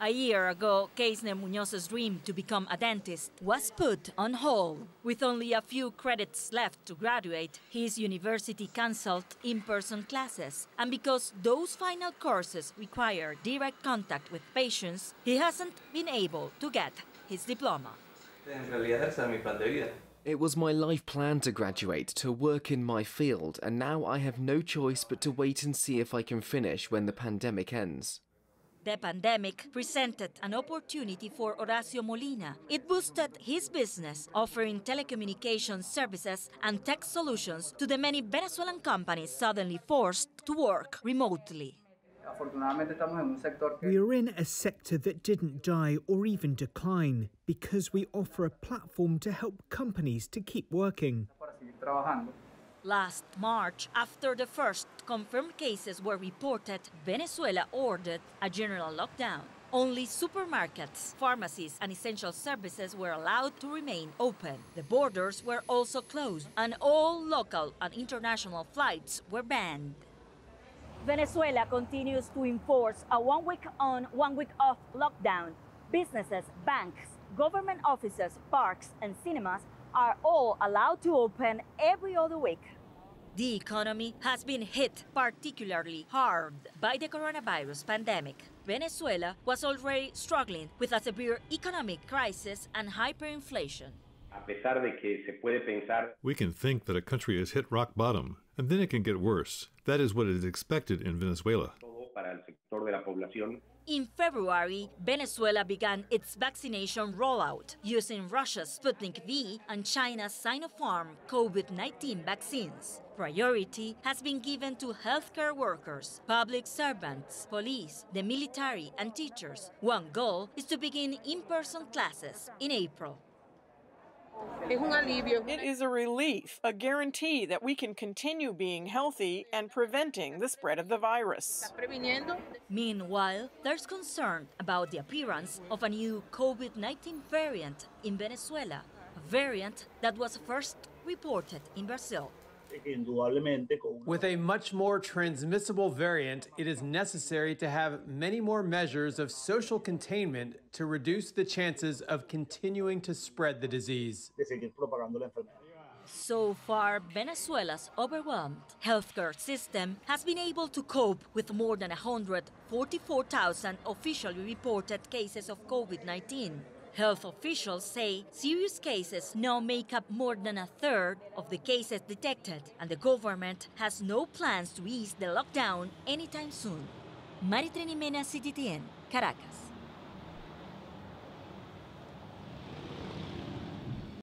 A year ago, Keisner Muñoz's dream to become a dentist was put on hold. With only a few credits left to graduate, his university canceled in-person classes. And because those final courses require direct contact with patients, he hasn't been able to get his diploma. It was my life plan to graduate, to work in my field, and now I have no choice but to wait and see if I can finish when the pandemic ends. The pandemic presented an opportunity for Horacio Molina. It boosted his business, offering telecommunications services and tech solutions to the many Venezuelan companies suddenly forced to work remotely. We are in a sector that didn't die or even decline because we offer a platform to help companies to keep working. Last March, after the first confirmed cases were reported, Venezuela ordered a general lockdown. Only supermarkets, pharmacies, and essential services were allowed to remain open. The borders were also closed, and all local and international flights were banned. Venezuela continues to enforce a one-week on, one-week off lockdown. Businesses, banks, government offices, parks, and cinemas are all allowed to open every other week. The economy has been hit particularly hard by the coronavirus pandemic. Venezuela was already struggling with a severe economic crisis and hyperinflation. We can think that a country has hit rock bottom, and then it can get worse. That is what is expected in Venezuela. In February, Venezuela began its vaccination rollout using Russia's Sputnik V and China's Sinopharm COVID-19 vaccines. Priority has been given to healthcare workers, public servants, police, the military, and teachers. One goal is to begin in-person classes in April. It is a relief, a guarantee that we can continue being healthy and preventing the spread of the virus. Meanwhile, there's concern about the appearance of a new COVID-19 variant in Venezuela, a variant that was first reported in Brazil. With a much more transmissible variant, it is necessary to have many more measures of social containment to reduce the chances of continuing to spread the disease. So far, Venezuela's overwhelmed healthcare system has been able to cope with more than 144,000 officially reported cases of COVID-19. Health officials say serious cases now make up more than a third of the cases detected, and the government has no plans to ease the lockdown anytime soon. Triny, Mena, CGTN, Caracas.